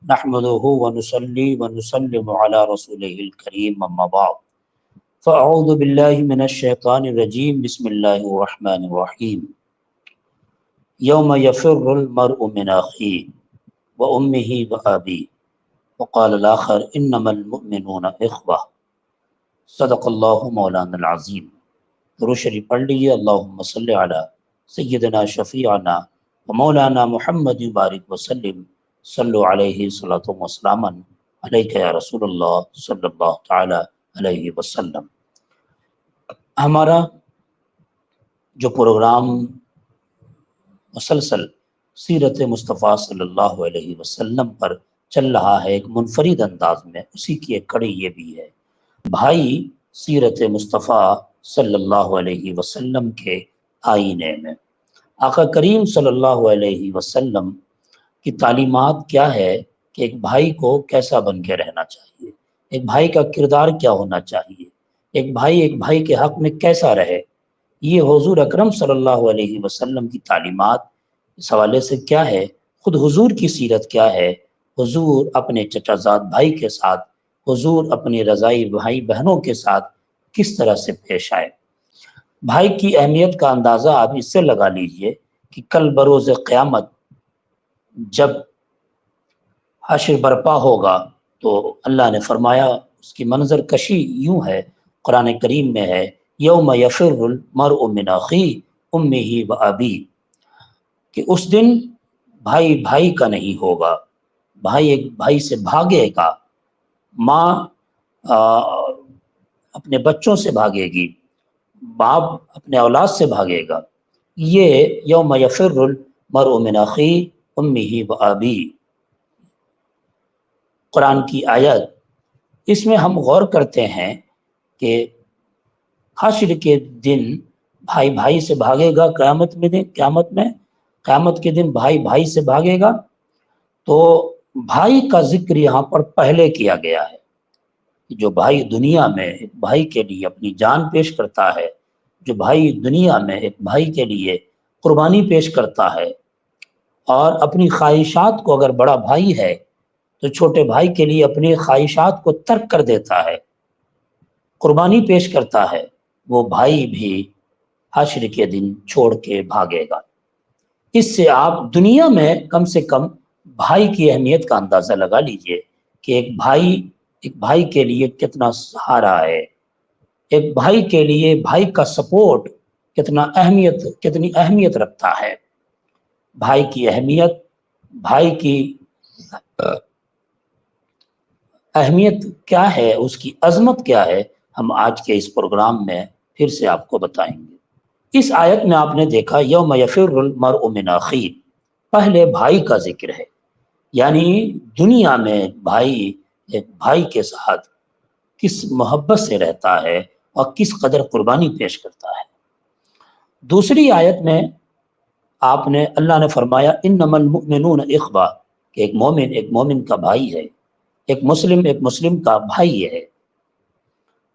نحمده ونصلي ونسلم على رسوله الكريم اما بعد فاعوذ بالله من الشيطان الرجيم بسم الله الرحمن الرحيم يوم يفر المرء من اخيه وامه وابيه وقال الاخر انما المؤمنون اخوة صدق اللہ مولانا العظیم۔ درود شریف پڑھ لیجیے۔ اللہم صلی علی سیدنا شفیعنا و مولانا محمد بارک وسلم صلو علیہ صلاۃ وسلام علیک یا رسول اللہ صلی اللہ تعالی علیہ وسلم۔ ہمارا جو پروگرام مسلسل سیرت مصطفیٰ صلی اللہ علیہ وسلم پر چل رہا ہے ایک منفرد انداز میں، اسی کی ایک کڑی یہ بھی ہے بھائی سیرت مصطفیٰ صلی اللہ علیہ وسلم کے آئینے میں۔ آقا کریم صلی اللہ علیہ وسلم کی تعلیمات کیا ہے کہ ایک بھائی کو کیسا بن کے رہنا چاہیے، ایک بھائی کا کردار کیا ہونا چاہیے، ایک بھائی کے حق میں کیسا رہے، یہ حضور اکرم صلی اللہ علیہ وسلم کی تعلیمات اس حوالے سے کیا ہے، خود حضور کی سیرت کیا ہے، حضور اپنے چچا زاد بھائی کے ساتھ، حضور اپنے رضائی بھائی بہنوں کے ساتھ کس طرح سے پیش آئے۔ بھائی کی اہمیت کا اندازہ آپ اس سے لگا لیجئے کہ کل بروز قیامت جب حشر برپا ہوگا تو اللہ نے فرمایا، اس کی منظر کشی یوں ہے، قرآن کریم میں ہے یوم یفر المرء من اخیہ امہ و ابیہ، کہ اس دن بھائی بھائی کا نہیں ہوگا، بھائی ایک بھائی سے بھاگے گا، ماں اپنے بچوں سے بھاگے گی، باپ اپنے اولاد سے بھاگے گا۔ یہ یوم یفر المرء من اخیہ امہ و ابیہ قرآن کی آیت، اس میں ہم غور کرتے ہیں کہ حشر کے دن بھائی بھائی سے بھاگے گا، قیامت کے دن بھائی بھائی سے بھاگے گا، تو بھائی کا ذکر یہاں پر پہلے کیا گیا ہے۔ جو بھائی دنیا میں ایک بھائی کے لیے اپنی جان پیش کرتا ہے، جو بھائی دنیا میں ایک بھائی کے لیے قربانی پیش کرتا ہے، اور اپنی خواہشات کو، اگر بڑا بھائی ہے تو چھوٹے بھائی کے لیے اپنی خواہشات کو ترک کر دیتا ہے، قربانی پیش کرتا ہے، وہ بھائی بھی حشر کے دن چھوڑ کے بھاگے گا۔ اس سے آپ دنیا میں کم سے کم بھائی کی اہمیت کا اندازہ لگا لیجئے کہ ایک بھائی کے لیے کتنا سہارا ہے، ایک بھائی کے لیے بھائی کا سپورٹ کتنی اہمیت رکھتا ہے۔ بھائی کی اہمیت کیا ہے، اس کی عظمت کیا ہے، ہم آج کے اس پروگرام میں پھر سے آپ کو بتائیں گے۔ اس آیت میں آپ نے دیکھا یوم یفر المرء من اخیہ، پہلے بھائی کا ذکر ہے، یعنی دنیا میں ایک بھائی کے ساتھ کس محبت سے رہتا ہے اور کس قدر قربانی پیش کرتا ہے۔ دوسری آیت میں اللہ نے فرمایا انما المؤمنون اخوہ، کہ ایک مومن کا بھائی ہے، ایک مسلم کا بھائی ہے۔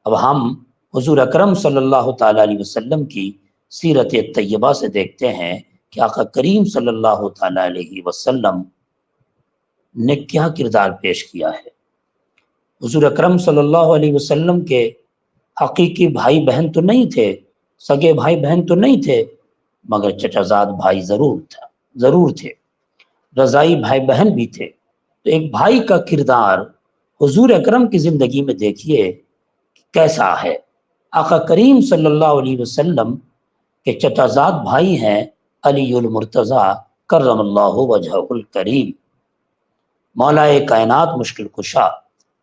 اب ہم حضور اکرم صلی اللہ تعالی علیہ وسلم کی سیرت طیبہ سے دیکھتے ہیں کہ آقا کریم صلی اللہ تعالی علیہ وسلم نے کیا کردار پیش کیا ہے۔ حضور اکرم صلی اللہ علیہ وسلم کے حقیقی بھائی بہن تو نہیں تھے، سگے بھائی بہن تو نہیں تھے، مگر چچا زاد بھائی ضرور تھے، رضائی بھائی بہن بھی تھے۔ تو ایک بھائی کا کردار حضور اکرم کی زندگی میں دیکھیے کیسا ہے۔ آقا کریم صلی اللہ علیہ وسلم کے چچا زاد بھائی ہیں علی المرتضیٰ کرم اللہ وجہہ الکریم، مولا کائنات مشکل کشا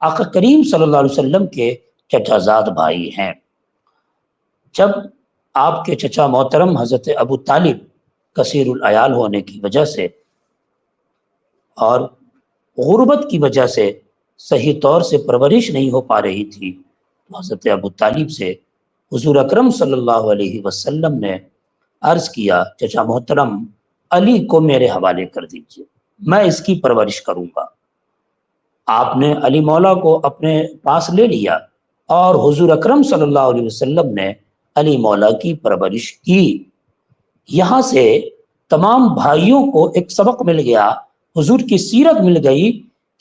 آقا کریم صلی اللہ علیہ وسلم کے چچا زاد بھائی ہیں۔ جب آپ کے چچا محترم حضرت ابو طالب کثیر العیال ہونے کی وجہ سے اور غربت کی وجہ سے صحیح طور سے پرورش نہیں ہو پا رہی تھی، تو حضرت ابو طالب سے حضور اکرم صلی اللہ علیہ وسلم نے عرض کیا چچا محترم علی کو میرے حوالے کر دیجئے، میں اس کی پرورش کروں گا۔ آپ نے علی مولا کو اپنے پاس لے لیا اور حضور اکرم صلی اللہ علیہ وسلم نے علی مولا کی پرورش کی۔ یہاں سے تمام بھائیوں کو ایک سبق مل گیا، حضور کی سیرت مل گئی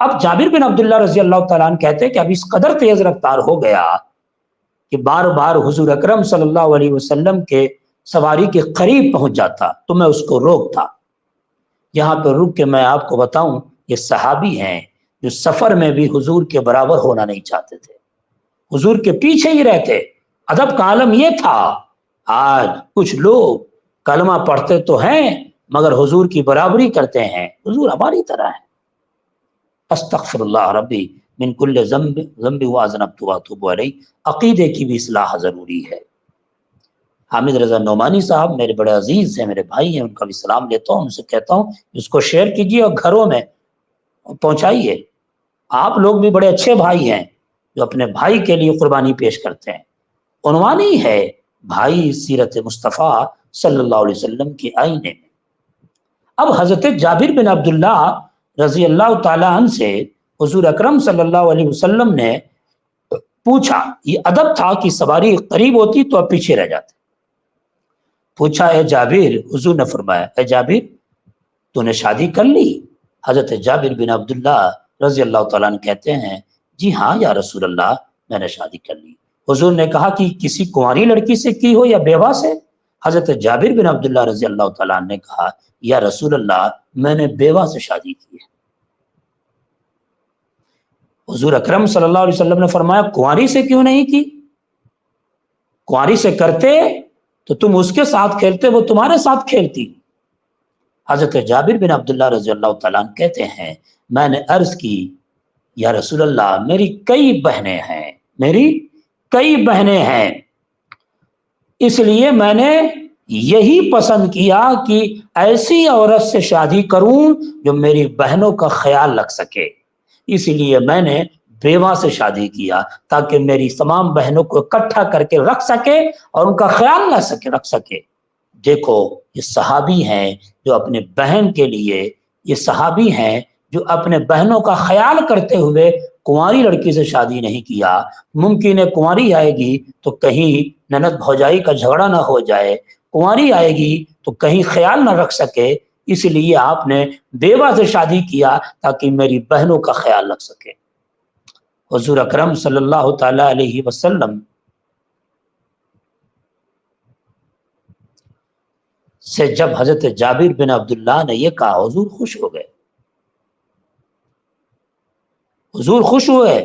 اب جابر بن عبداللہ رضی اللہ تعالیٰ عنہ کہتے ہیں کہ اب اس قدر تیز رفتار ہو گیا کہ بار بار حضور اکرم صلی اللہ علیہ وسلم کے سواری کے قریب پہنچ جاتا تو میں اس کو روکتا۔ یہاں پہ رک کے میں آپ کو بتاؤں، یہ صحابی ہیں جو سفر میں بھی حضور کے برابر ہونا نہیں چاہتے تھے، حضور کے پیچھے ہی رہتے۔ ادب کا عالم یہ تھا۔ آج کچھ لوگ کلمہ پڑھتے تو ہیں مگر حضور کی برابری کرتے ہیں، حضور ہماری طرح ہے۔ استغفر اللہ ربی من کل ذنب واذنبت واتوب علیہ، عقیدے کی بھی اصلاح ضروری ہے۔ حامد رضا نعمانی صاحب میرے بڑے عزیز ہیں، میرے بھائی ہیں، ان کا بھی سلام لیتا ہوں، ان سے کہتا ہوں اس کو شیئر کیجیے اور گھروں میں پہنچائیے۔ آپ لوگ بھی بڑے اچھے بھائی ہیں جو اپنے بھائی کے لیے قربانی پیش کرتے ہیں۔ عنوان ہی ہے بھائی سیرت مصطفیٰ صلی اللہ علیہ وسلم کے آئینے میں۔ اب حضرت جابر بن عبداللہ رضی اللہ تعالیٰ عنہ سے حضور اکرم صلی اللہ علیہ وسلم نے پوچھا، یہ ادب تھا کہ سواری قریب ہوتی تو اب پیچھے رہ جاتے۔ پوچھا اے جابر، حضور نے فرمایا اے جابر تو نے شادی کر لی؟ حضرت جابر بن عبداللہ رضی اللہ تعالیٰ عنہ کہتے ہیں جی ہاں یا رسول اللہ، میں نے شادی کر لی۔ حضور نے کہا کہ کسی کنواری لڑکی سے کی ہو یا بیوہ سے؟ حضرت جابر بن عبداللہ رضی اللہ تعالیٰ عنہ نے کہا یا رسول اللہ، میں نے بیوہ سے شادی کی ہے۔ حضور اکرم صلی اللہ علیہ وسلم نے فرمایا کنواری سے کیوں نہیں کی؟ کنواری سے کرتے تو تم اس کے ساتھ کھیلتے، وہ تمہارے ساتھ کھیلتی۔ حضرت جابر بن عبداللہ رضی اللہ تعالیٰ عنہ کہتے ہیں میں نے عرض کی یا رسول اللہ، میری کئی بہنیں ہیں، اس لیے میں نے یہی پسند کیا کہ ایسی عورت سے شادی کروں جو میری بہنوں کا خیال رکھ سکے، اس لیے میں نے بیوہ سے شادی کیا تاکہ میری تمام بہنوں کو اکٹھا کر کے رکھ سکے اور ان کا خیال رکھ سکے۔ دیکھو یہ صحابی ہیں جو اپنے بہن کے لیے، یہ صحابی ہیں جو اپنے بہنوں کا خیال کرتے ہوئے کنواری لڑکی سے شادی نہیں کیا۔ ممکن ہے کنواری آئے گی تو کہیں نند بھوجائی کا جھگڑا نہ ہو جائے، کنواری آئے گی تو کہیں خیال نہ رکھ سکے، اس لیے آپ نے بیوہ سے شادی کیا تاکہ میری بہنوں کا خیال رکھ سکے۔ حضور اکرم صلی اللہ تعالی علیہ وسلم سے جب حضرت جابر بن عبداللہ نے یہ کہا حضور خوش ہو گئے، حضور خوش ہوئے۔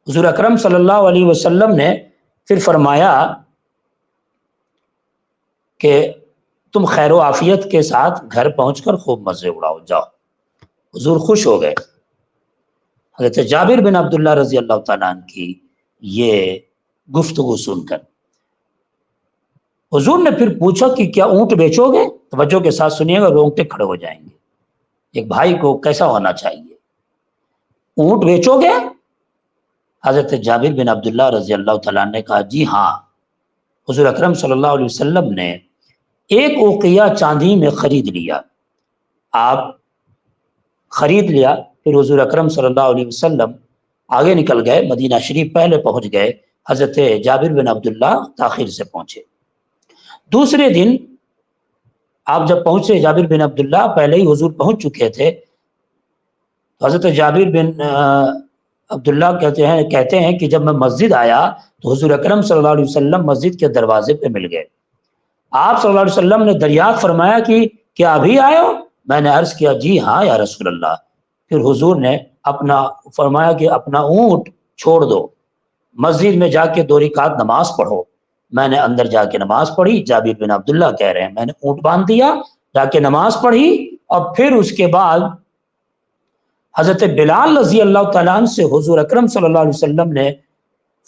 حضور اکرم صلی اللہ علیہ وسلم نے پھر فرمایا کہ تم خیر و عافیت کے ساتھ گھر پہنچ کر خوب مزے اڑاؤ، جاؤ۔ حضور خوش ہو گئے حضرت جابر بن عبداللہ رضی اللہ تعالیٰ عنہ کی یہ گفتگو سن کر۔ حضور نے پھر پوچھا کہ کیا اونٹ بیچو گے؟ توجہ کے ساتھ سنیے گا، رونگٹے کھڑے ہو جائیں گے۔ ایک بھائی کو کیسا ہونا چاہیے؟ اونٹ بیچو گے؟ حضرت جابر بن عبداللہ رضی اللہ تعالیٰ عنہ نے کہا جی ہاں۔ حضور اکرم صلی اللہ علیہ وسلم نے ایک اوقیہ چاندی میں خرید لیا، آپ خرید لیا۔ پھر حضور اکرم صلی اللہ علیہ وسلم آگے نکل گئے، مدینہ شریف پہلے پہنچ گئے، حضرت جابر بن عبداللہ تاخیر سے پہنچے۔ دوسرے دن آپ جب پہنچے، جابر بن عبداللہ پہلے ہی حضور پہنچ چکے تھے، حضرت جابر بن عبداللہ کہتے ہیں کہ جب میں مسجد آیا تو حضور اکرم صلی اللہ علیہ وسلم مسجد کے دروازے پہ مل گئے۔ آپ صلی اللہ علیہ وسلم نے دریافت فرمایا کہ کیا ابھی آئے ہو؟ میں نے عرض کیا جی ہاں یا رسول اللہ۔ پھر حضور نے فرمایا کہ اپنا اونٹ چھوڑ دو، مسجد میں جا کے 2 رکعت نماز پڑھو۔ میں نے اندر جا کے نماز پڑھی، جابر بن عبداللہ کہہ رہے ہیں میں نے اونٹ باندھ دیا، جا کے نماز پڑھی، اور پھر اس کے بعد حضرت بلال رضی اللہ تعالیٰ عنہ سے حضور اکرم صلی اللہ علیہ وسلم نے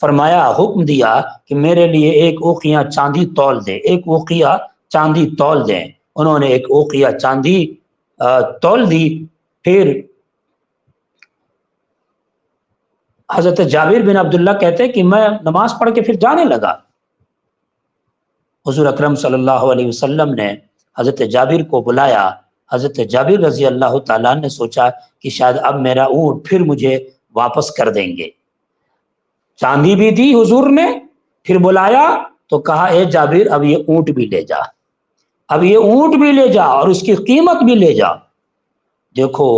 فرمایا، حکم دیا کہ میرے لیے 1 اوقیہ چاندی تول دے، 1 اوقیہ چاندی تول دیں۔ انہوں نے 1 اوقیہ چاندی تول دی۔ پھر حضرت جابر بن عبداللہ کہتے کہ میں نماز پڑھ کے پھر جانے لگا۔ حضور اکرم صلی اللہ علیہ وسلم نے حضرت جابر کو بلایا۔ حضرت جابر رضی اللہ تعالیٰ نے سوچا کہ شاید اب میرا اونٹ پھر مجھے واپس کر دیں گے، چاندی بھی دی حضور نے، پھر بلایا تو کہا اے جابر اب یہ اونٹ بھی لے جا، اب یہ اونٹ بھی لے جا اور اس کی قیمت بھی لے جا۔ دیکھو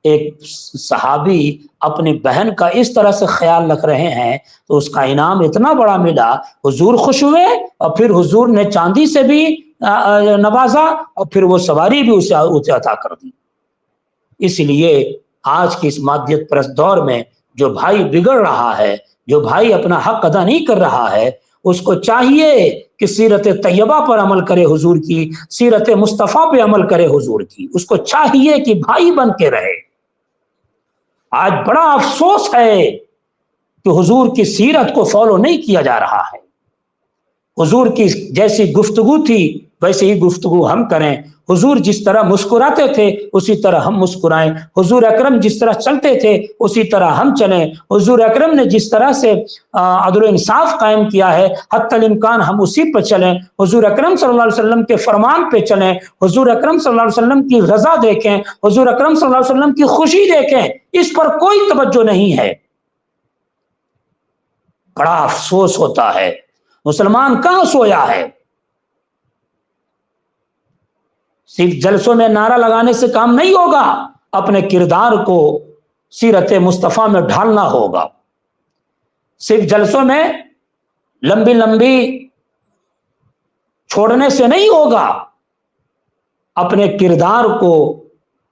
ایک صحابی اپنی بہن کا اس طرح سے خیال رکھ رہے ہیں تو اس کا انعام اتنا بڑا ملا، حضور خوش ہوئے اور پھر حضور نے چاندی سے بھی نوازا اور پھر وہ سواری بھی اسے عطا کر دی۔ اس لیے آج کی اس مادیت پرست دور میں جو بھائی بگڑ رہا ہے، جو بھائی اپنا حق ادا نہیں کر رہا ہے، اس کو چاہیے کہ سیرت طیبہ پر عمل کرے، حضور کی سیرت مصطفیٰ پہ عمل کرے، حضور کی، اس کو چاہیے کہ بھائی بن کے رہے۔ آج بڑا افسوس ہے کہ حضور کی سیرت کو فالو نہیں کیا جا رہا ہے۔ حضور کی جیسی گفتگو تھی ویسے ہی گفتگو ہم کریں، حضور جس طرح مسکراتے تھے اسی طرح ہم مسکرائیں، حضور اکرم جس طرح چلتے تھے اسی طرح ہم چلیں، حضور اکرم نے جس طرح سے عدل و انصاف قائم کیا ہے حتی الامکان ہم اسی پہ چلیں، حضور اکرم صلی اللہ علیہ وسلم کے فرمان پہ چلیں، حضور اکرم صلی اللہ علیہ وسلم کی رضا دیکھیں، حضور اکرم صلی اللہ علیہ وسلم کی خوشی دیکھیں، اس پر کوئی توجہ نہیں ہے۔ بڑا افسوس ہوتا ہے، مسلمان کہاں سویا ہے؟ صرف جلسوں میں نعرہ لگانے سے کام نہیں ہوگا، اپنے کردار کو سیرت مصطفیٰ میں ڈھالنا ہوگا۔ صرف جلسوں میں لمبی لمبی چھوڑنے سے نہیں ہوگا، اپنے کردار کو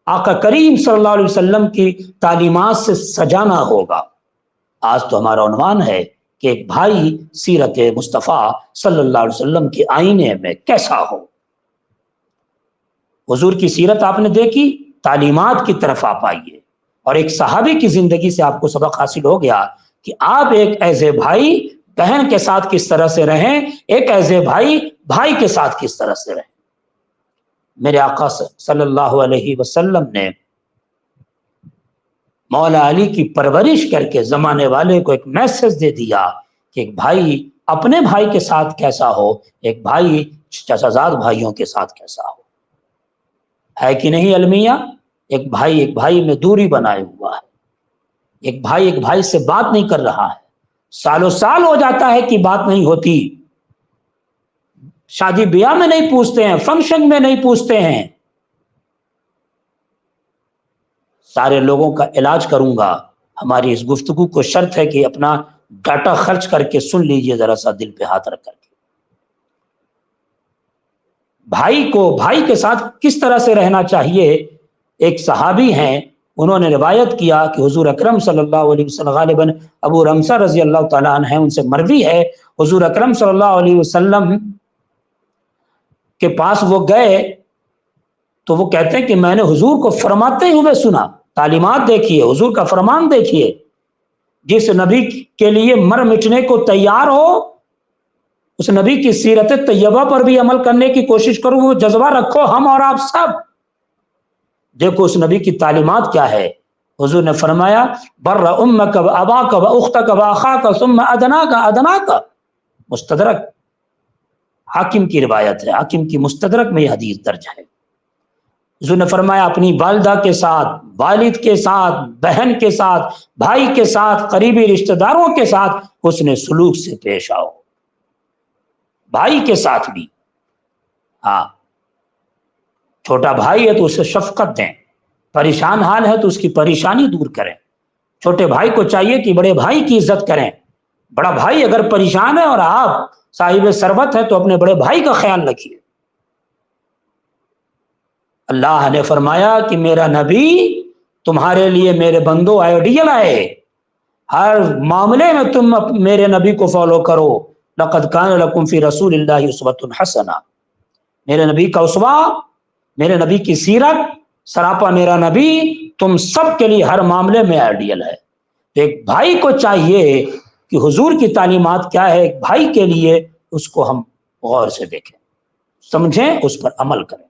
آقا کریم صلی اللہ علیہ وسلم کی تعلیمات سے سجانا ہوگا۔ آج تو ہمارا عنوان ہے کہ ایک بھائی سیرت مصطفیٰ صلی اللہ علیہ وسلم کے آئینے میں کیسا ہو۔ حضور کی سیرت آپ نے دیکھی، تعلیمات کی طرف آپ آئیے، اور ایک صحابی کی زندگی سے آپ کو سبق حاصل ہو گیا کہ آپ ایک ایز اے بھائی بہن کے ساتھ کس طرح سے رہیں، ایک ایز اے بھائی بھائی کے ساتھ کس طرح سے رہیں۔ میرے آقا صلی اللہ علیہ وسلم نے مولا علی کی پرورش کر کے زمانے والے کو ایک میسج دے دیا کہ ایک بھائی اپنے بھائی کے ساتھ کیسا ہو، ایک بھائی چچا زاد بھائیوں کے ساتھ کیسا ہو۔ ہے کہ نہیں المیہ؟ ایک بھائی میں دوری بنائے ہوا ہے، ایک بھائی سے بات نہیں کر رہا ہے، سالوں سال ہو جاتا ہے کہ بات نہیں ہوتی، شادی بیاہ میں نہیں پوچھتے ہیں، فنکشن میں نہیں پوچھتے ہیں۔ سارے لوگوں کا علاج کروں گا، ہماری اس گفتگو کو شرط ہے کہ اپنا ڈاٹا خرچ کر کے سن لیجئے ذرا سا دل پہ ہاتھ رکھ کر کے۔ بھائی کو بھائی کے ساتھ کس طرح سے رہنا چاہیے، ایک صحابی ہیں، انہوں نے روایت کیا کہ حضور اکرم صلی اللہ علیہ وسلم، غالباً ابو رمزہ رضی اللہ تعالیٰ عنہ ہیں، ان سے مروی ہے، حضور اکرم صلی اللہ علیہ وسلم کے پاس وہ گئے تو وہ کہتے ہیں کہ میں نے حضور کو فرماتے ہوئے سنا۔ تعلیمات دیکھیے، حضور کا فرمان دیکھیے، جس نبی کے لیے مر مٹنے کو تیار ہو اس نبی کی سیرت طیبہ پر بھی عمل کرنے کی کوشش کرو، وہ جذبہ رکھو، ہم اور آپ سب۔ دیکھو اس نبی کی تعلیمات کیا ہے، حضور نے فرمایا بر امک و اباک و اختک و اخاک ثم ادناک ادناک، مستدرک حاکم کی روایت ہے، حاکم کی مستدرک میں یہ حدیث درج ہے۔ حضور نے فرمایا اپنی والدہ کے ساتھ، والد کے ساتھ، بہن کے ساتھ، بھائی کے ساتھ، قریبی رشتہ داروں کے ساتھ حسن سلوک سے پیش آؤ، بھائی کے ساتھ بھی۔ ہاں، چھوٹا بھائی ہے تو اسے شفقت دیں، پریشان حال ہے تو اس کی پریشانی دور کریں۔ چھوٹے بھائی کو چاہیے کہ بڑے بھائی کی عزت کریں۔ بڑا بھائی اگر پریشان ہے اور آپ صاحب ثروت ہے تو اپنے بڑے بھائی کا خیال رکھیے۔ اللہ نے فرمایا کہ میرا نبی تمہارے لیے میرے بندو آئیڈیل ہے، ہر معاملے میں تم میرے نبی کو فالو کرو۔ لقد کان لکم فی رسول اللہ اسوۃ حسنہ، میرے نبی کا اسوہ، میرے نبی کی سیرت سراپا میرا نبی تم سب کے لیے ہر معاملے میں آئیڈیل ہے۔ ایک بھائی کو چاہیے کہ حضور کی تعلیمات کیا ہے ایک بھائی کے لیے، اس کو ہم غور سے دیکھیں، سمجھیں، اس پر عمل کریں۔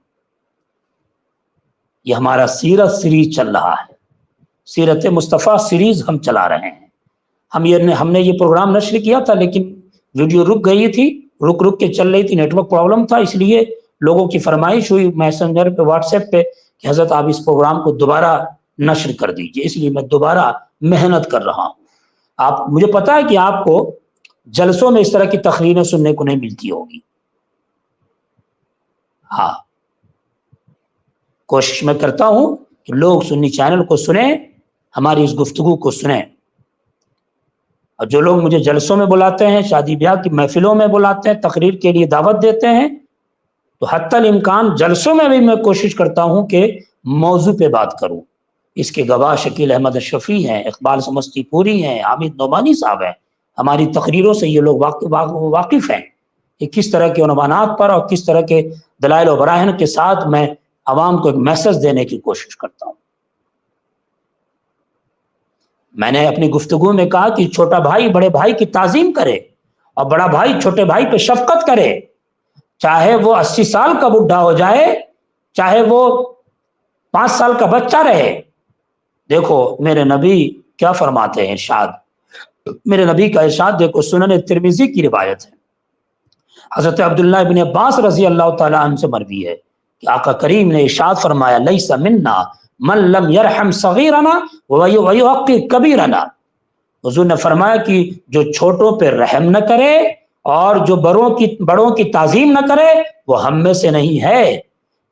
یہ ہمارا سیرت سیریز چل رہا ہے، سیرت مصطفیٰ سیریز ہم چلا رہے ہیں۔ ہم نے یہ پروگرام نشر کیا تھا لیکن ویڈیو رک گئی تھی، رک کے چل رہی تھی، نیٹ ورک پرابلم تھا، اس لیے لوگوں کی فرمائش ہوئی میسنجر پہ، واٹس ایپ پہ کہ حضرت آپ اس پروگرام کو دوبارہ نشر کر دیجئے، اس لیے میں دوبارہ محنت کر رہا ہوں۔ مجھے پتا ہے کہ آپ کو جلسوں میں اس طرح کی تقریریں سننے کو نہیں ملتی ہوگی۔ ہاں، کوشش میں کرتا ہوں تو لوگ سنی چینل کو سنیں، ہماری اس گفتگو کو سنیں، اور جو لوگ مجھے جلسوں میں بلاتے ہیں، شادی بیاہ کی محفلوں میں بلاتے ہیں، تقریر کے لیے دعوت دیتے ہیں، تو حتی الامکان جلسوں میں بھی میں کوشش کرتا ہوں کہ موضوع پہ بات کروں۔ اس کے گواہ شکیل احمد اشرفی ہیں، اقبال سمستی پوری ہیں، حامد نعمانی صاحب ہیں، ہماری تقریروں سے یہ لوگ واقف ہیں کہ کس طرح کے عنوانات پر اور کس طرح کے دلائل و براہین کے ساتھ میں عوام کو ایک میسج دینے کی کوشش کرتا ہوں۔ میں نے اپنی گفتگو میں کہا کہ چھوٹا بھائی بڑے بھائی کی تعظیم کرے اور بڑا بھائی چھوٹے بھائی پہ شفقت کرے، چاہے وہ 80 سال کا بڈھا ہو جائے، چاہے وہ 5 سال کا بچہ رہے۔ دیکھو میرے نبی کیا فرماتے ہیں، ارشاد، میرے نبی کا ارشاد دیکھو، سنن ترمذی کی روایت ہے، حضرت عبداللہ ابن عباس رضی اللہ تعالیٰ عنہ سے مروی ہے کہ آقا کریم نے ارشاد فرمایا، لیس منا من لم یرحم صغیرنا ویحقر کبیرنا۔ حضور نے فرمایا کہ جو چھوٹوں پہ رحم نہ کرے اور جو بڑوں کی تعظیم نہ کرے وہ ہم میں سے نہیں ہے۔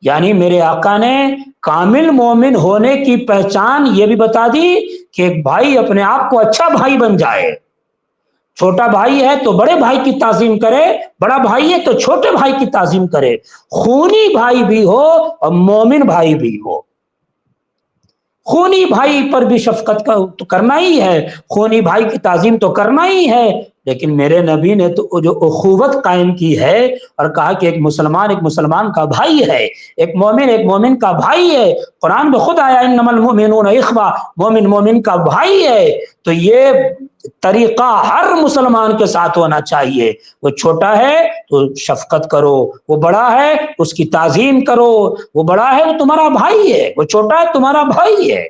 یعنی میرے آقا نے کامل مومن ہونے کی پہچان یہ بھی بتا دی کہ ایک بھائی اپنے آپ کو اچھا بھائی بن جائے، چھوٹا بھائی ہے تو بڑے بھائی کی تعظیم کرے، بڑا بھائی ہے تو چھوٹے بھائی کی تعظیم کرے، خونی بھائی بھی ہو اور مومن بھائی بھی ہو۔ خونی بھائی پر بھی شفقت کا تو کرنا ہی ہے، خونی بھائی کی تعظیم تو کرنا ہی ہے، لیکن میرے نبی نے تو جو اخوت قائم کی ہے اور کہا کہ ایک مسلمان کا بھائی ہے، ایک مومن کا بھائی ہے۔ قرآن میں خود آیا انما المؤمنون اخوہ، مومن کا بھائی ہے۔ تو یہ طریقہ ہر مسلمان کے ساتھ ہونا چاہیے، وہ چھوٹا ہے تو شفقت کرو، وہ بڑا ہے اس کی تعظیم کرو، وہ بڑا ہے وہ تمہارا بھائی ہے، وہ چھوٹا ہے تمہارا بھائی ہے۔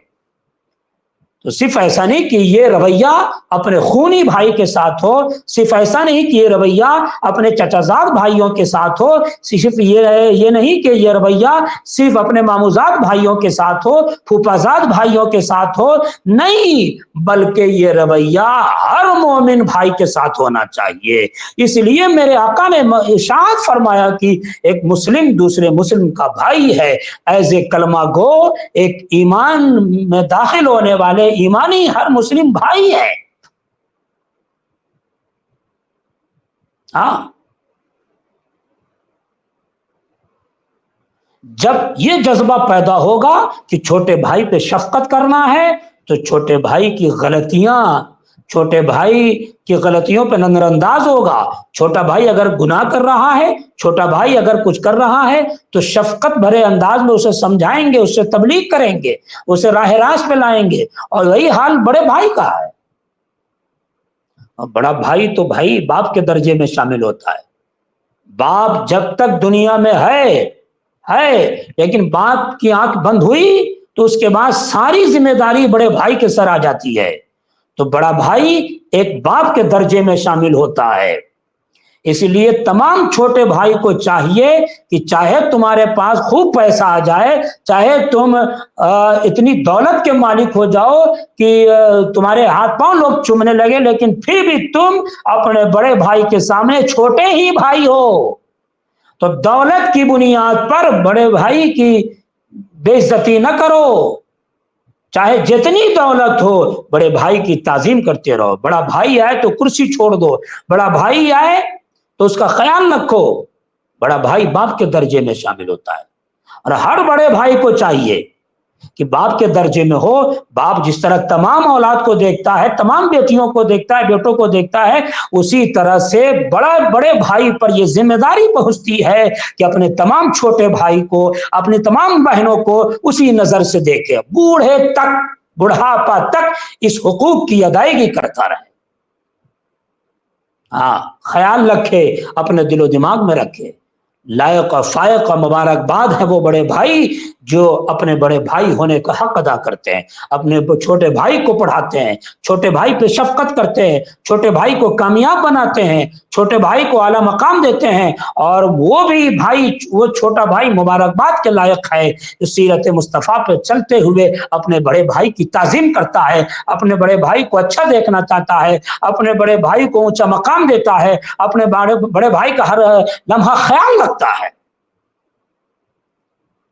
تو صرف ایسا نہیں کہ یہ رویہ اپنے خونی بھائی کے ساتھ ہو، صرف ایسا نہیں کہ یہ رویہ اپنے چچا زاد بھائیوں کے ساتھ ہو، صرف یہ نہیں کہ یہ رویہ صرف اپنے ماموزاد بھائیوں کے ساتھ ہو، پھوپھازاد بھائیوں کے ساتھ ہو، نہیں، بلکہ یہ رویہ ہر مومن بھائی کے ساتھ ہونا چاہیے۔ اس لیے میرے آقا نے ارشاد فرمایا کہ ایک مسلم دوسرے مسلم کا بھائی ہے، ایز اے کلمہ گو، ایک ایمان میں داخل ہونے والے ایمانی ہر مسلم بھائی ہے۔ ہاں، جب یہ جذبہ پیدا ہوگا کہ چھوٹے بھائی پہ شفقت کرنا ہے تو چھوٹے بھائی کی غلطیوں پہ نظر انداز ہوگا۔ چھوٹا بھائی اگر گناہ کر رہا ہے، چھوٹا بھائی اگر کچھ کر رہا ہے تو شفقت بھرے انداز میں اسے سمجھائیں گے، اسے تبلیغ کریں گے، اسے راہ راست پہ لائیں گے۔ اور وہی حال بڑے بھائی کا ہے۔ اور بڑا بھائی تو بھائی باپ کے درجے میں شامل ہوتا ہے۔ باپ جب تک دنیا میں ہے، لیکن باپ کی آنکھ بند ہوئی تو اس کے بعد ساری ذمہ داری بڑے بھائی کے سر آ جاتی ہے۔ تو بڑا بھائی ایک باپ کے درجے میں شامل ہوتا ہے۔ اس لیے تمام چھوٹے بھائی کو چاہیے کہ چاہے تمہارے پاس خوب پیسہ آ جائے، چاہے تم اتنی دولت کے مالک ہو جاؤ کہ تمہارے ہاتھ پاؤں لوگ چومنے لگے، لیکن پھر بھی تم اپنے بڑے بھائی کے سامنے چھوٹے ہی بھائی ہو۔ تو دولت کی بنیاد پر بڑے بھائی کی بے عزتی نہ کرو، چاہے جتنی دولت ہو، بڑے بھائی کی تعظیم کرتے رہو۔ بڑا بھائی آئے تو کرسی چھوڑ دو، بڑا بھائی آئے تو اس کا خیال رکھو۔ بڑا بھائی باپ کے درجے میں شامل ہوتا ہے، اور ہر بڑے بھائی کو چاہیے کہ باپ کے درجے میں ہو۔ باپ جس طرح تمام اولاد کو دیکھتا ہے، تمام بیٹیوں کو دیکھتا ہے، بیٹوں کو دیکھتا ہے، اسی طرح سے بڑے بھائی پر یہ ذمہ داری پہنچتی ہے کہ اپنے تمام چھوٹے بھائی کو، اپنی تمام بہنوں کو اسی نظر سے دیکھے، بڑھاپا تک اس حقوق کی ادائیگی کرتا رہے۔ ہاں، خیال رکھے، اپنے دل و دماغ میں رکھے، لائق و فائق و مبارکباد ہے وہ بڑے بھائی جو اپنے بڑے بھائی ہونے کا حق ادا کرتے ہیں، اپنے چھوٹے بھائی کو پڑھاتے ہیں، چھوٹے بھائی پہ شفقت کرتے ہیں، چھوٹے بھائی کو کامیاب بناتے ہیں، چھوٹے بھائی کو اعلیٰ مقام دیتے ہیں، اور وہ چھوٹا بھائی مبارکباد کے لائق ہے جو سیرت مصطفیٰ پہ چلتے ہوئے اپنے بڑے بھائی کی تعظیم کرتا ہے، اپنے بڑے بھائی کو اچھا دیکھنا چاہتا ہے، اپنے بڑے بھائی کو اونچا مقام دیتا ہے، اپنے بڑے بھائی کا ہر لمحہ خیال رکھتا ہے۔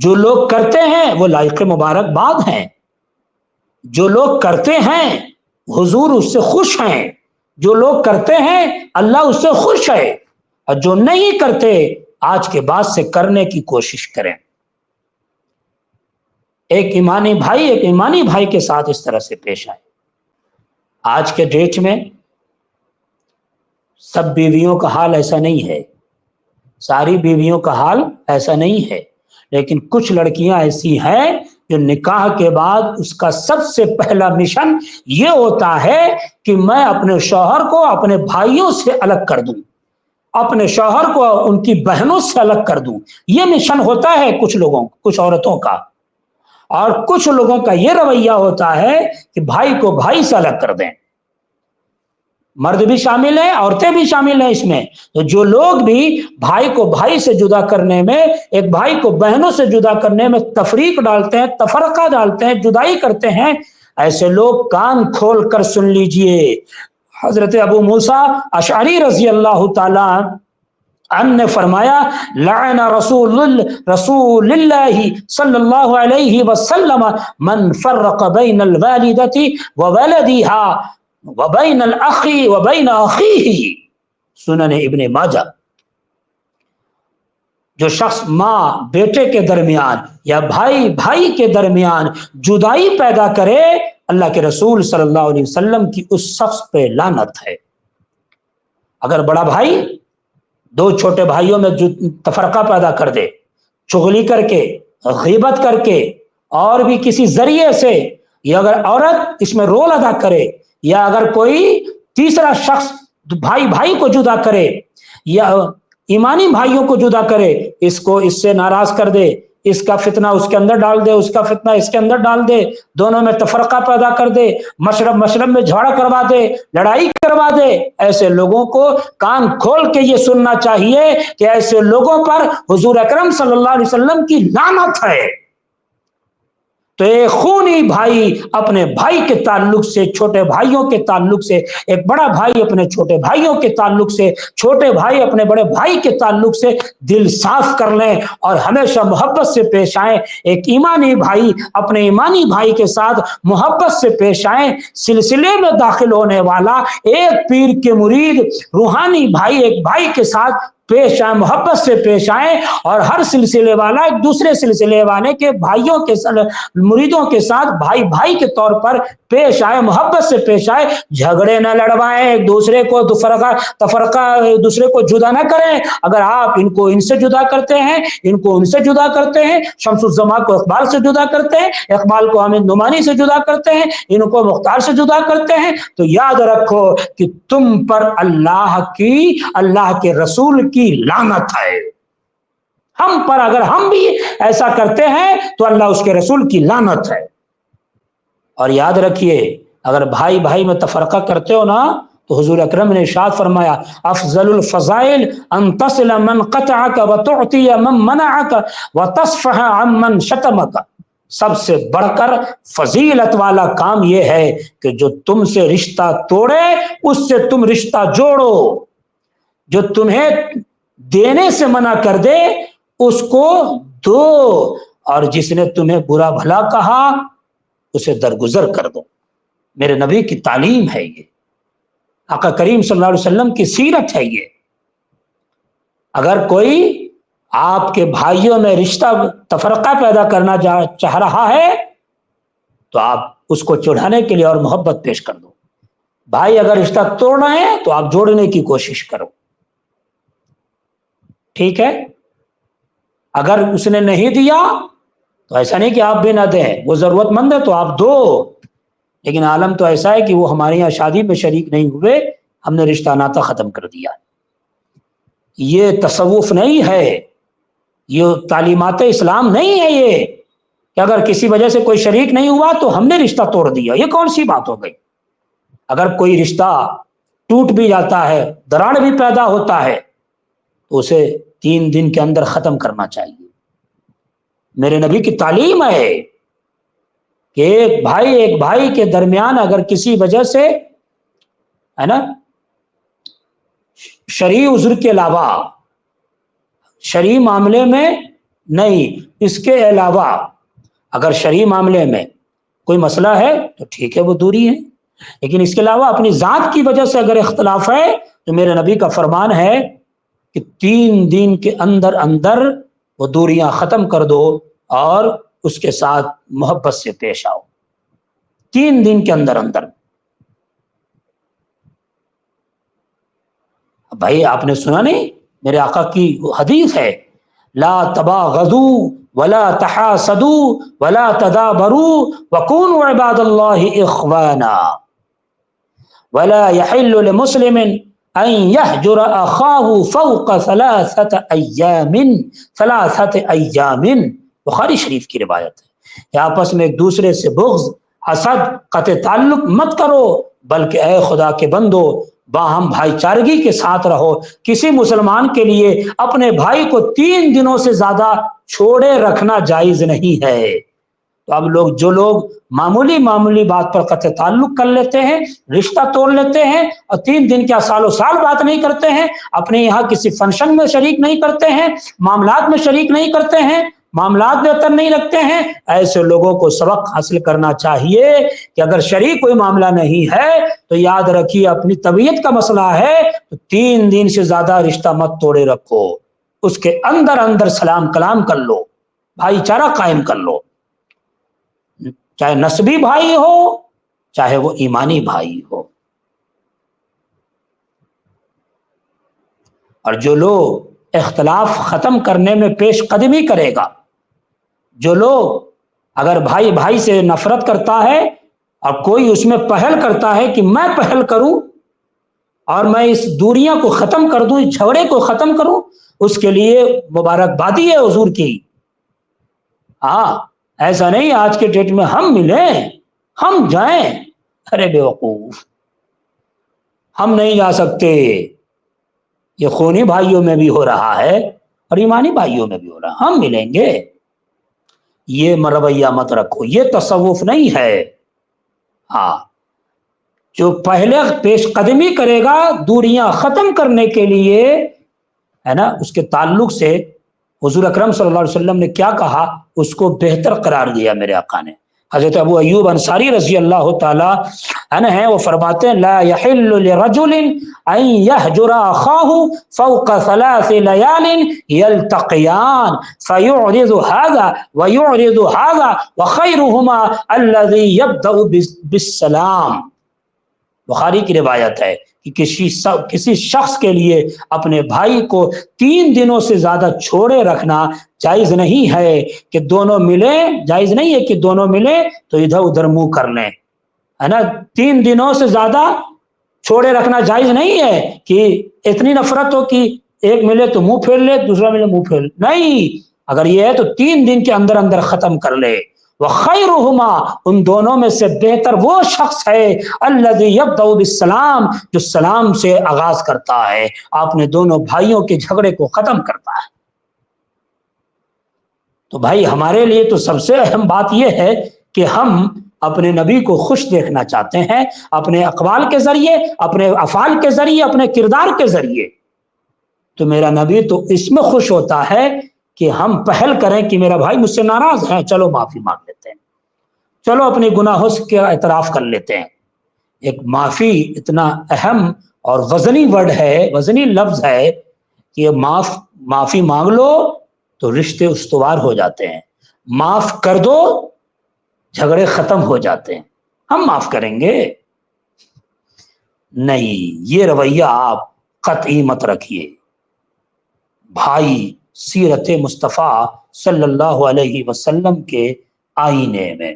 جو لوگ کرتے ہیں وہ لائق مبارکباد ہیں، جو لوگ کرتے ہیں حضور اس سے خوش ہیں، جو لوگ کرتے ہیں اللہ اس سے خوش ہے، اور جو نہیں کرتے آج کے بعد سے کرنے کی کوشش کریں۔ ایک ایمانی بھائی کے ساتھ اس طرح سے پیش آئے۔ آج کے ڈیٹ میں سب بیویوں کا حال ایسا نہیں ہے، ساری بیویوں کا حال ایسا نہیں ہے، لیکن کچھ لڑکیاں ایسی ہیں جو نکاح کے بعد اس کا سب سے پہلا مشن یہ ہوتا ہے کہ میں اپنے شوہر کو اپنے بھائیوں سے الگ کر دوں، اپنے شوہر کو ان کی بہنوں سے الگ کر دوں۔ یہ مشن ہوتا ہے کچھ عورتوں کا، اور کچھ لوگوں کا یہ رویہ ہوتا ہے کہ بھائی کو بھائی سے الگ کر دیں۔ مرد بھی شامل ہیں، عورتیں بھی شامل ہیں اس میں۔ تو جو لوگ بھی بھائی کو بھائی سے جدا کرنے میں، ایک بھائی کو بہنوں سے جدا کرنے میں تفریق ڈالتے ہیں، تفرقہ ڈالتے ہیں، جدائی کرتے ہیں، ایسے لوگ کان کھول کر سن لیجئے۔ حضرت ابو موسیٰ اشعری رضی اللہ تعالی عنہ نے فرمایا، لعن رسول اللہ صلی اللہ علیہ وسلم من فرق بین الوالدۃ وولدها وبین الاخی وبین اخیہ، سنن ابن ماجہ۔ جو شخص ماں بیٹے کے درمیان یا بھائی بھائی کے درمیان جدائی پیدا کرے، اللہ کے رسول صلی اللہ علیہ وسلم کی اس شخص پہ لعنت ہے۔ اگر بڑا بھائی دو چھوٹے بھائیوں میں تفرقہ پیدا کر دے، چغلی کر کے، غیبت کر کے، اور بھی کسی ذریعے سے، یا اگر عورت اس میں رول ادا کرے، یا اگر کوئی تیسرا شخص بھائی بھائی کو جدا کرے یا ایمانی بھائیوں کو جدا کرے، اس کو اس سے ناراض کر دے، اس کا فتنہ اس کے اندر ڈال دے، اس کا فتنہ اس کے اندر ڈال دے، دونوں میں تفرقہ پیدا کر دے، مشرب میں جھگڑا کروا دے، لڑائی کروا دے، ایسے لوگوں کو کان کھول کے یہ سننا چاہیے کہ ایسے لوگوں پر حضور اکرم صلی اللہ علیہ وسلم کی لعنت ہے۔ تو ایک خونی بھائی اپنے بھائی کے تعلق سے، چھوٹے بھائیوں کے تعلق سے، ایک بڑا بھائی اپنے چھوٹے بھائیوں کے تعلق سے، چھوٹے بھائی اپنے بڑے بھائی کے تعلق سے دل صاف کر لیں اور ہمیشہ محبت سے پیش آئیں۔ ایک ایمانی بھائی اپنے ایمانی بھائی کے ساتھ محبت سے پیش آئیں۔ سلسلے میں داخل ہونے والا ایک پیر کے مرید روحانی بھائی ایک بھائی کے ساتھ پیش آئیں، محبت سے پیش آئیں، اور ہر سلسلے والا ایک دوسرے سلسلے والے کے بھائیوں کے مریدوں کے ساتھ بھائی بھائی کے طور پر پیش آئے، محبت سے پیش آئے، جھگڑے نہ لڑوائیں، ایک دوسرے کو تفرقہ ایک دوسرے کو جدا نہ کریں۔ اگر آپ ان کو ان سے جدا کرتے ہیں، ان کو ان سے جدا کرتے ہیں، شمس الزما کو اقبال سے جدا کرتے ہیں، اقبال کو حامد نعمانی سے جدا کرتے ہیں، ان کو مختار سے جدا کرتے ہیں، تو یاد رکھو کہ تم پر اللہ کے رسول کی لعنت ہے۔ ہم پر اگر ہم بھی ایسا کرتے ہیں تو اللہ اس کے رسول کی لعنت ہے۔ اور یاد رکھیے، اگر بھائی بھائی میں تفرقہ کرتے ہو نا، تو حضور اکرم نے ارشاد فرمایا، افضل الفضائل ان تصل من قطعک وتعطی من منعک وتصفح عن من شتمک۔ سب سے بڑھ کر فضیلت والا کام یہ ہے کہ جو تم سے رشتہ توڑے اس سے تم رشتہ جوڑو، جو تمہیں دینے سے منع کر دے اس کو دو، اور جس نے تمہیں برا بھلا کہا اسے درگزر کر دو۔ میرے نبی کی تعلیم ہے یہ، آقا کریم صلی اللہ علیہ وسلم کی سیرت ہے یہ۔ اگر کوئی آپ کے بھائیوں میں رشتہ تفرقہ پیدا کرنا چاہ رہا ہے تو آپ اس کو چڑھانے کے لیے اور محبت پیش کر دو۔ بھائی اگر رشتہ توڑنا ہے تو آپ جوڑنے کی کوشش کرو، ٹھیک ہے؟ اگر اس نے نہیں دیا تو ایسا نہیں کہ آپ بھی نہ دیں، وہ ضرورت مند ہے تو آپ دو، لیکن عالم تو ایسا ہے کہ وہ ہمارے یہاں شادی میں شریک نہیں ہوئے، ہم نے رشتہ ناطہ ختم کر دیا۔ یہ تصوف نہیں ہے، یہ تعلیمات اسلام نہیں ہے یہ کہ اگر کسی وجہ سے کوئی شریک نہیں ہوا تو ہم نے رشتہ توڑ دیا۔ یہ کون سی بات ہو گئی؟ اگر کوئی رشتہ ٹوٹ بھی جاتا ہے، دراڑ بھی پیدا ہوتا ہے، تو اسے 3 دن کے اندر ختم کرنا چاہیے۔ میرے نبی کی تعلیم ہے کہ ایک بھائی کے درمیان اگر کسی وجہ سے ہے نا شرعی عذر کے علاوہ شرعی معاملے میں نہیں، اس کے علاوہ اگر شرعی معاملے میں کوئی مسئلہ ہے تو ٹھیک ہے، وہ دوری ہے، لیکن اس کے علاوہ اپنی ذات کی وجہ سے اگر اختلاف ہے تو میرے نبی کا فرمان ہے کہ 3 دن کے اندر اندر وہ دوریاں ختم کر دو اور اس کے ساتھ محبت سے پیش آؤ، 3 دن کے اندر اندر۔ بھائی آپ نے سنا نہیں، میرے آقا کی حدیث ہے، لا تباغضوا ولا تحاسدوا ولا تدابروا وكونوا عباد الله اخوانا ولا يحل لمسلم ان يهجر اخاه فوق 3 ايام بخاری شریف کی روایت ہے کہ آپس میں ایک دوسرے سے بغض، حسد، قطع تعلق مت کرو، بلکہ اے خدا کے بندو باہم بھائی چارگی کے ساتھ رہو۔ کسی مسلمان کے لیے اپنے بھائی کو 3 دنوں سے زیادہ چھوڑے رکھنا جائز نہیں ہے۔ تو اب جو لوگ معمولی بات پر قطع تعلق کر لیتے ہیں، رشتہ توڑ لیتے ہیں اور 3 دن کیا سالوں سال بات نہیں کرتے ہیں، اپنے یہاں کسی فنکشن میں شریک نہیں کرتے ہیں، معاملات میں شریک نہیں کرتے ہیں، معاملات بہتر نہیں رکھتے ہیں، ایسے لوگوں کو سبق حاصل کرنا چاہیے کہ اگر شریک کوئی معاملہ نہیں ہے تو یاد رکھیے اپنی طبیعت کا مسئلہ ہے تو 3 دن سے زیادہ رشتہ مت توڑے رکھو، اس کے اندر اندر سلام کلام کر لو، بھائی چارہ قائم کر لو، چاہے نسبی بھائی ہو چاہے وہ ایمانی بھائی ہو۔ اور جو لوگ اختلاف ختم کرنے میں پیش قدمی کرے گا، جو لوگ اگر بھائی بھائی سے نفرت کرتا ہے اور کوئی اس میں پہل کرتا ہے کہ میں پہل کروں اور میں اس دوریاں کو ختم کر دوں، اس جھگڑے کو ختم کروں، اس کے لیے مبارکبادی ہے حضور کی۔ ہاں، ایسا نہیں آج کے ڈیٹ میں ہم ملیں ہم جائیں، ارے بے وقوف، ہم نہیں جا سکتے۔ یہ خونی بھائیوں میں بھی ہو رہا ہے اور ایمانی بھائیوں میں بھی ہو رہا ہے، ہم ملیں گے، یہ رویہ مت رکھو، یہ تصوف نہیں ہے۔ ہاں، جو پہلے پیش قدمی کرے گا دوریاں ختم کرنے کے لیے، ہے نا، اس کے تعلق سے حضور اکرم صلی اللہ علیہ وسلم نے کیا کہا، اس کو بہتر قرار دیا میرے آقا نے۔ حضرت ابو ایوب انصاری رضی اللہ تعالی عنہ ہیں، وہ فرماتے ہیں لا يحل لرجل ان يهجر اخاه فوق 3 ليال يلتقيان فيعرض هذا ويعرض هذا وخيرهما الذي يبدأ بالسلام۔ بخاری کی روایت ہے کہ کسی شخص کے لیے اپنے بھائی کو 3 دنوں سے زیادہ چھوڑے رکھنا جائز نہیں ہے کہ دونوں ملیں، جائز نہیں ہے کہ دونوں ملیں تو ادھر ادھر منہ کر لیں، ہے نا، 3 دنوں سے زیادہ چھوڑے رکھنا جائز نہیں ہے کہ اتنی نفرت ہو کہ ایک ملے تو منہ پھیر لے، دوسرا ملے منہ پھیر لے، نہیں، اگر یہ ہے تو 3 دن کے اندر اندر ختم کر لے۔ وَخَيْرُهُمَا، ان دونوں میں سے بہتر وہ شخص ہے الذي يبدأ بالسلام، جو سلام سے آغاز کرتا ہے، آپ نے دونوں بھائیوں کے جھگڑے کو ختم کرتا ہے۔ تو بھائی ہمارے لیے تو سب سے اہم بات یہ ہے کہ ہم اپنے نبی کو خوش دیکھنا چاہتے ہیں، اپنے اقوال کے ذریعے، اپنے افعال کے ذریعے، اپنے کردار کے ذریعے۔ تو میرا نبی تو اس میں خوش ہوتا ہے کہ ہم پہل کریں کہ میرا بھائی مجھ سے ناراض ہے، چلو معافی مانگ لیتے ہیں، چلو اپنے گناہوں کے اعتراف کر لیتے ہیں۔ ایک معافی اتنا اہم اور وزنی ورڈ ہے، وزنی لفظ ہے کہ معافی مانگ لو تو رشتے استوار ہو جاتے ہیں، معاف کر دو جھگڑے ختم ہو جاتے ہیں، ہم معاف کریں گے؟ نہیں، یہ رویہ آپ قطعی مت رکھیے۔ بھائی سیرت مصطفیٰ صلی اللہ علیہ وسلم کے آئینے میں،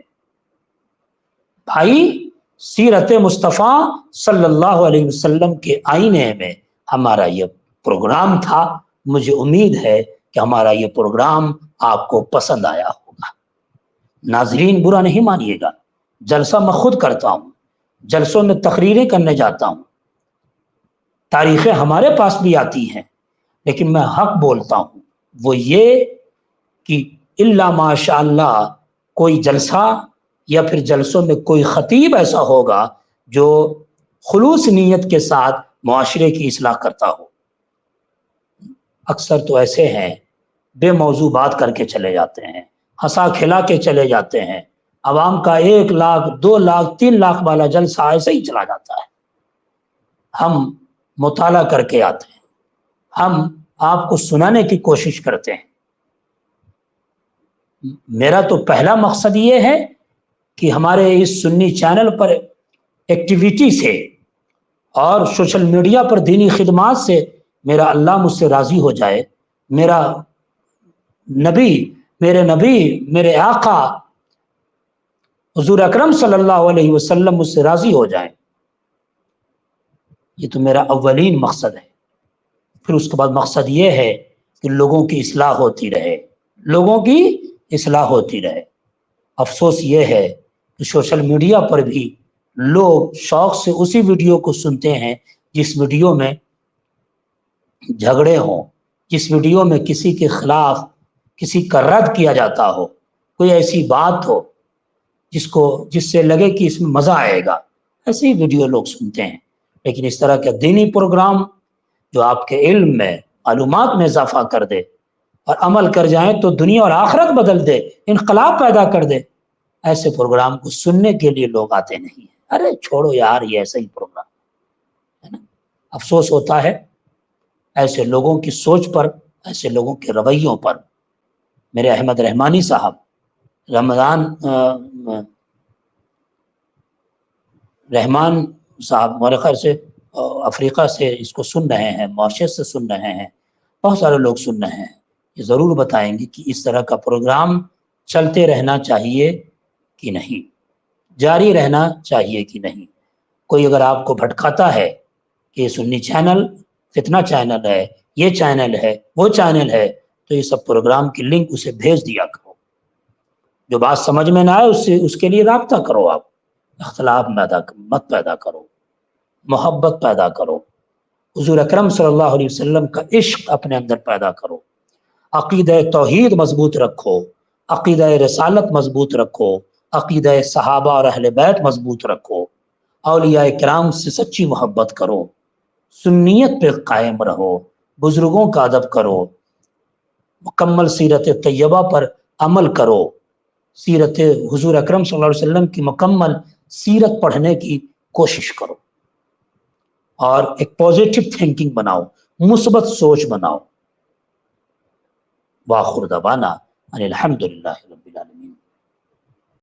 بھائی سیرت مصطفیٰ صلی اللہ علیہ وسلم کے آئینے میں ہمارا یہ پروگرام تھا۔ مجھے امید ہے کہ ہمارا یہ پروگرام آپ کو پسند آیا ہوگا۔ ناظرین برا نہیں مانیے گا، جلسہ میں خود کرتا ہوں، جلسوں میں تقریریں کرنے جاتا ہوں، تاریخیں ہمارے پاس بھی آتی ہیں، لیکن میں حق بولتا ہوں، وہ یہ کہ الا ماشاء اللہ کوئی جلسہ یا پھر جلسوں میں کوئی خطیب ایسا ہوگا جو خلوص نیت کے ساتھ معاشرے کی اصلاح کرتا ہو۔ اکثر تو ایسے ہیں بے موضوع بات کر کے چلے جاتے ہیں، ہنسا کھلا کے چلے جاتے ہیں، عوام کا 1 لاکھ 2 لاکھ 3 لاکھ والا جلسہ ایسے ہی چلا جاتا ہے۔ ہم مطالعہ کر کے آتے ہیں، ہم آپ کو سنانے کی کوشش کرتے ہیں۔ میرا تو پہلا مقصد یہ ہے کہ ہمارے اس سنی چینل پر ایکٹیویٹی سے اور سوشل میڈیا پر دینی خدمات سے میرا اللہ مجھ سے راضی ہو جائے، میرا نبی میرے آقا حضور اکرم صلی اللہ علیہ وسلم مجھ سے راضی ہو جائیں۔ یہ تو میرا اولین مقصد ہے۔ پھر اس کے بعد مقصد یہ ہے کہ لوگوں کی اصلاح ہوتی رہے، لوگوں کی اصلاح ہوتی رہے۔ افسوس یہ ہے کہ سوشل میڈیا پر بھی لوگ شوق سے اسی ویڈیو کو سنتے ہیں جس ویڈیو میں جھگڑے ہوں، جس ویڈیو میں کسی کے خلاف کسی کا رد کیا جاتا ہو، کوئی ایسی بات ہو جس سے لگے کہ اس میں مزہ آئے گا، ایسے ہی ویڈیو لوگ سنتے ہیں۔ لیکن اس طرح کا دینی پروگرام جو آپ کے علم میں، معلومات میں اضافہ کر دے اور عمل کر جائیں تو دنیا اور آخرت بدل دے، انقلاب پیدا کر دے، ایسے پروگرام کو سننے کے لیے لوگ آتے نہیں ہیں۔ ارے چھوڑو یار، یہ ایسا ہی پروگرام ہے نا۔ افسوس ہوتا ہے ایسے لوگوں کی سوچ پر، ایسے لوگوں کے رویوں پر۔ میرے احمد رحمانی صاحب رحمان صاحب ہمارے خیال سے افریقہ سے اس کو سن رہے ہیں، ماریشس سے سن رہے ہیں، بہت سارے لوگ سن رہے ہیں۔ یہ ضرور بتائیں گے کہ اس طرح کا پروگرام چلتے رہنا چاہیے کہ نہیں، جاری رہنا چاہیے کہ نہیں۔ کوئی اگر آپ کو بھٹکاتا ہے کہ یہ سنی چینل فتنہ چینل ہے، یہ چینل ہے، وہ چینل ہے، تو یہ سب پروگرام کی لنک اسے بھیج دیا کرو۔ جو بات سمجھ میں نہ آئے اس کے لیے رابطہ کرو، آپ اختلاف مت پیدا کرو، محبت پیدا کرو، حضور اکرم صلی اللہ علیہ وسلم کا عشق اپنے اندر پیدا کرو، عقیدہ توحید مضبوط رکھو، عقیدہ رسالت مضبوط رکھو، عقیدہ صحابہ اور اہل بیت مضبوط رکھو، اولیاء کرام سے سچی محبت کرو، سنیت پہ قائم رہو، بزرگوں کا ادب کرو، مکمل سیرت طیبہ پر عمل کرو، سیرت حضور اکرم صلی اللہ علیہ وسلم کی مکمل سیرت پڑھنے کی کوشش کرو، اور ایک پازیٹیو تھنکنگ بناؤ، مثبت سوچ بناؤ۔ وآخر دعوانا ان الحمدللہ۔